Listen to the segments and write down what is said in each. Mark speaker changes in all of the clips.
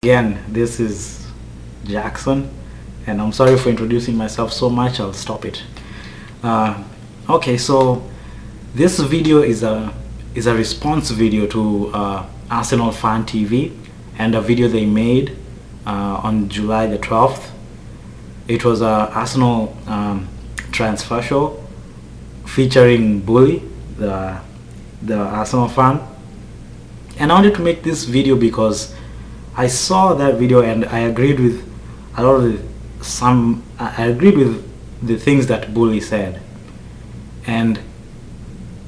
Speaker 1: Again, this is Jackson, and I'm sorry for introducing myself so much. I'll stop it. Okay, so this video is a response video to ArsenalFanTv and a video they made on July the 12th. It was a Arsenal transfer show featuring Bully, the Arsenal fan, and I wanted to make this video because I saw that video and I agreed with a lot of I agreed with the things that Bully said, and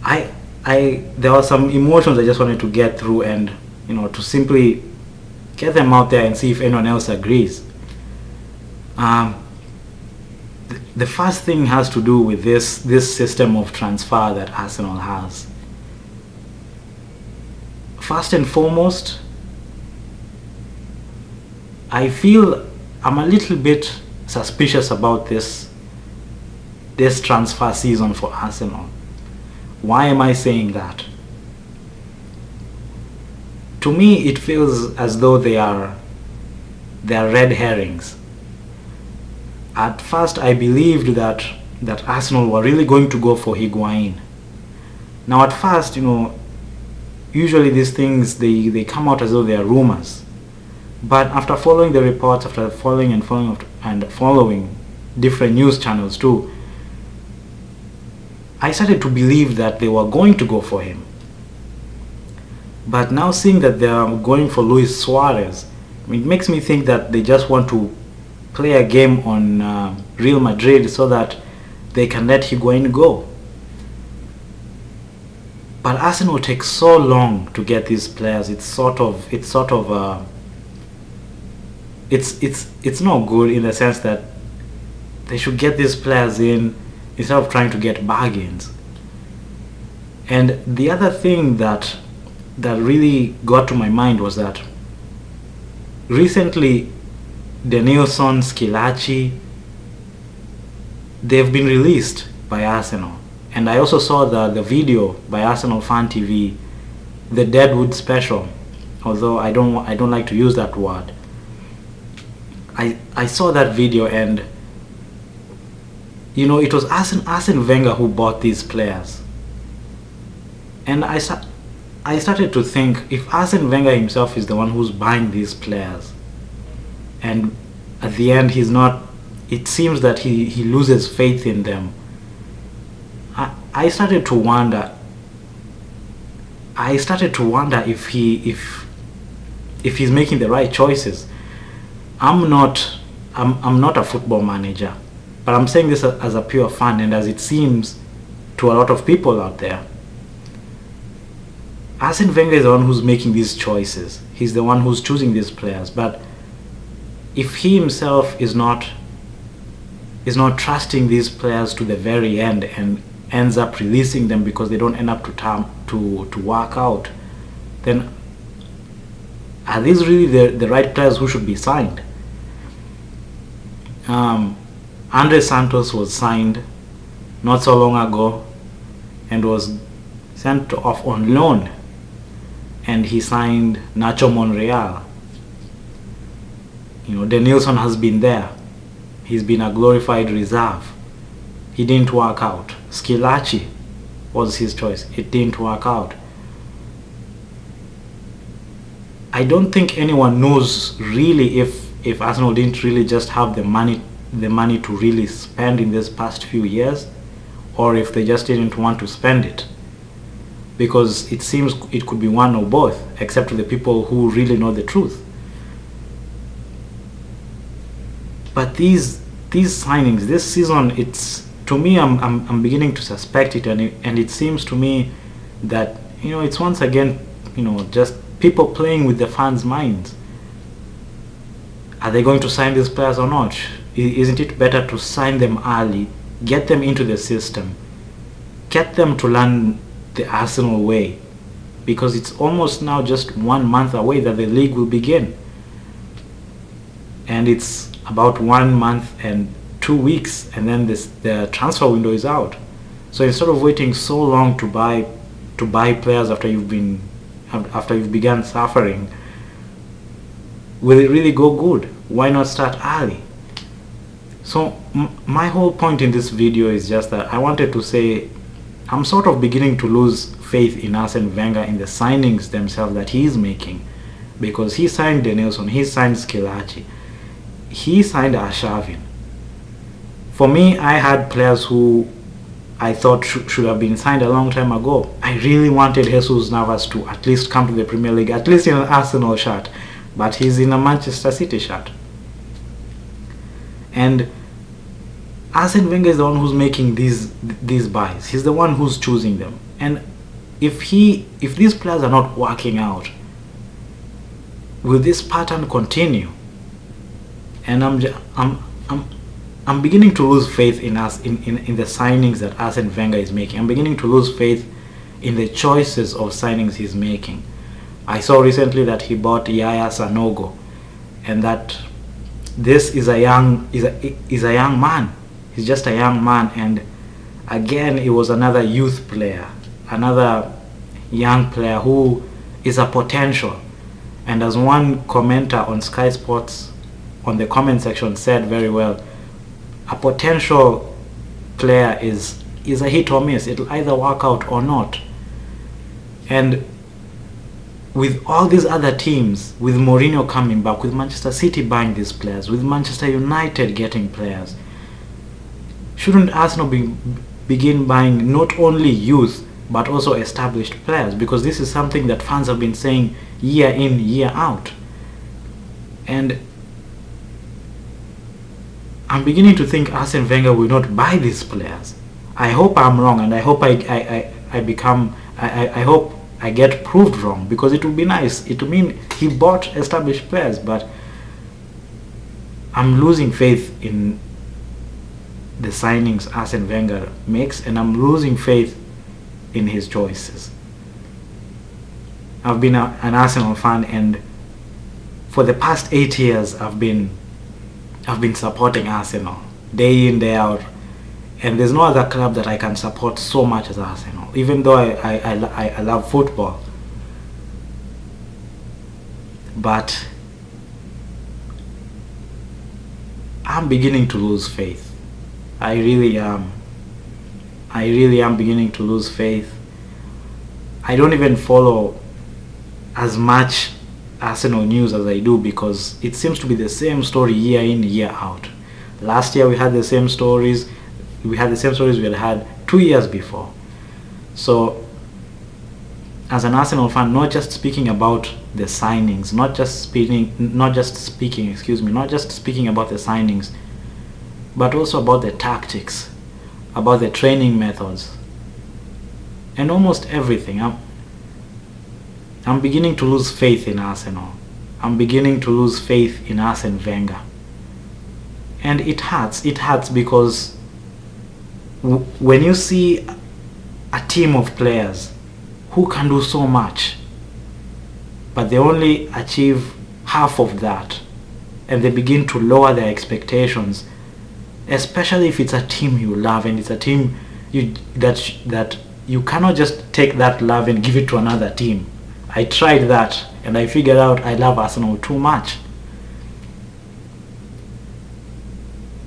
Speaker 1: there were some emotions I just wanted to get through, and to simply get them out there and see if anyone else agrees. The first thing has to do with this system of transfer that Arsenal has. First and foremost, I feel I'm a little bit suspicious about this transfer season for Arsenal. Why am I saying that? To me, it feels as though they are red herrings. At first, I believed that Arsenal were really going to go for Higuain. Now, at first, usually these things they come out as though they are rumors. But after following the reports, after following different news channels too, I started to believe that they were going to go for him. But now seeing that they are going for Luis Suarez, it makes me think that they just want to play a game on Real Madrid so that they can let Higuain go. But Arsenal takes so long to get these players. It's not good, in the sense that they should get these players in instead of trying to get bargains. And the other thing that really got to my mind was that recently Denilson, Schillaci, they've been released by Arsenal. And I also saw the video by ArsenalFanTv, the Deadwood special, although I don't like to use that word. I saw that video, and it was Arsene Wenger who bought these players. And I started to think, if Arsene Wenger himself is the one who's buying these players, and at the end it seems that he loses faith in them, I started to wonder if he's making the right choices. I'm not a football manager, but I'm saying this as a pure fan, and as it seems to a lot of people out there. Arsene Wenger is the one who's making these choices. He's the one who's choosing these players. But if he himself is not trusting these players to the very end and ends up releasing them because they don't end up to work out, then are these really the right players who should be signed? Andre Santos was signed not so long ago and was sent off on loan, and he signed Nacho Monreal. Denilson has been there. He's been a glorified reserve. He didn't work out. Schillaci was his choice. It didn't work out. I don't think anyone knows really if Arsenal didn't really just have the money to really spend in this past few years, or if they just didn't want to spend it, because it seems it could be one or both, except to the people who really know the truth. But these signings this season, to me, I'm beginning to suspect it, and it seems to me that it's once again just people playing with the fans' minds. Are they going to sign these players or not? Isn't it better to sign them early, get them into the system, get them to learn the Arsenal way? Because it's almost now just 1 month away that the league will begin. And it's about 1 month and 2 weeks, and then the transfer window is out. So instead of waiting so long to buy players after you've begun suffering, will it really go good? Why not start early? So my whole point in this video is just that I wanted to say I'm sort of beginning to lose faith in Arsene Wenger, in the signings themselves that he is making, because he signed Denilson, he signed Skilachi, he signed Arshavin. For me, I had players who I thought should have been signed a long time ago. I really wanted Jesus Navas to at least come to the Premier League, at least in an Arsenal shirt, but he's in a Manchester City shirt. And Arsene Wenger is the one who's making these buys. He's the one who's choosing them. And if these players are not working out, will this pattern continue? And I'm beginning to lose faith in the signings that Arsene Wenger is making. I'm beginning to lose faith in the choices of signings he's making. I saw recently that he bought Yaya Sanogo, and that this is a young man. He's just a young man, and again it was another youth player, another young player who is a potential. And as one commenter on Sky Sports on the comment section said very well, a potential player is a hit or miss. It'll either work out or not. And with all these other teams, with Mourinho coming back, with Manchester City buying these players, with Manchester United getting players, shouldn't Arsenal begin buying not only youth but also established players? Because this is something that fans have been saying year in, year out. And I'm beginning to think Arsene Wenger will not buy these players. I hope I'm wrong, and I hope I hope I get proved wrong, because it would be nice. It would mean he bought established players, but I'm losing faith in the signings Arsene Wenger makes, and I'm losing faith in his choices. I've been an Arsenal fan, and for the past 8 years I've been supporting Arsenal day in, day out, and there's no other club that I can support so much as Arsenal, even though I love football. But I'm beginning to lose faith. I really am beginning to lose faith. I don't even follow as much Arsenal news as I do, because it seems to be the same story year in, year out. Last year we had the same stories. We had 2 years before. So as an Arsenal fan, not just speaking about the signings, not just speaking about the signings, but also about the tactics, about the training methods, and almost everything. I'm beginning to lose faith in Arsenal. I'm beginning to lose faith in Arsene Wenger. And it hurts. It hurts because when you see a team of players who can do so much, but they only achieve half of that, and they begin to lower their expectations, especially if it's a team you love, and it's a team that you cannot just take that love and give it to another team. I tried that, and I figured out I love Arsenal too much.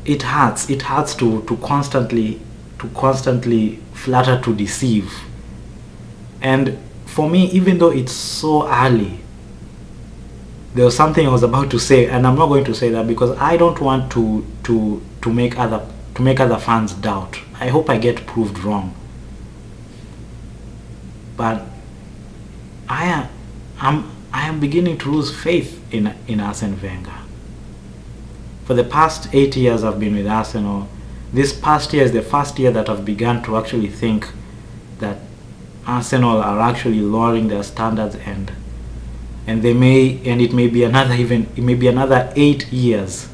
Speaker 1: It hurts. It hurts to constantly flatter to deceive. And for me, even though it's so early, there was something I was about to say, and I'm not going to say that because I don't want to make other fans doubt. I hope I get proved wrong. But I am beginning to lose faith in Arsene Wenger. For the past 8 years I've been with Arsenal. This past year is the first year that I've begun to actually think that Arsenal are actually lowering their standards, and it may be another 8 years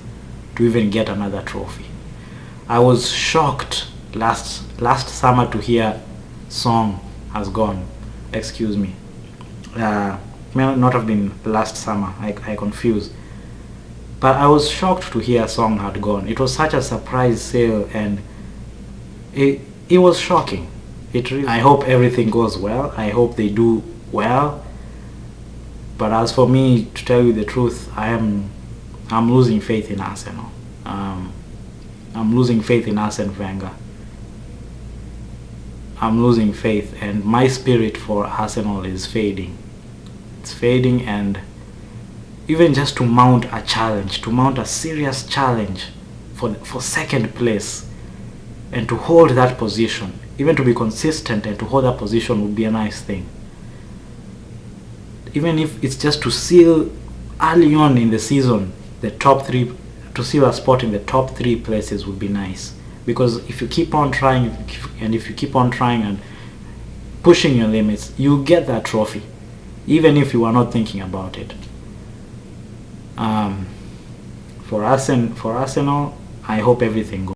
Speaker 1: to even get another trophy. I was shocked last summer to hear Song has gone. Excuse me. May not have been last summer. I confuse. But I was shocked to hear Song had gone. It was such a surprise sale, and it was shocking. I hope everything goes well. I hope they do well. But as for me, to tell you the truth, I'm losing faith in Arsenal. I'm losing faith in Arsene Wenger. I'm losing faith, and my spirit for Arsenal is fading. It's fading, and even just to mount a challenge, to mount a serious challenge for second place, and to hold that position, even to be consistent and to hold that position would be a nice thing. Even if it's just to seal early on in the season the top three, to seal a spot in the top 3 places would be nice. Because if you keep on trying, and if you keep on trying and pushing your limits, you get that trophy, even if you are not thinking about it. For Arsenal, I hope everything goes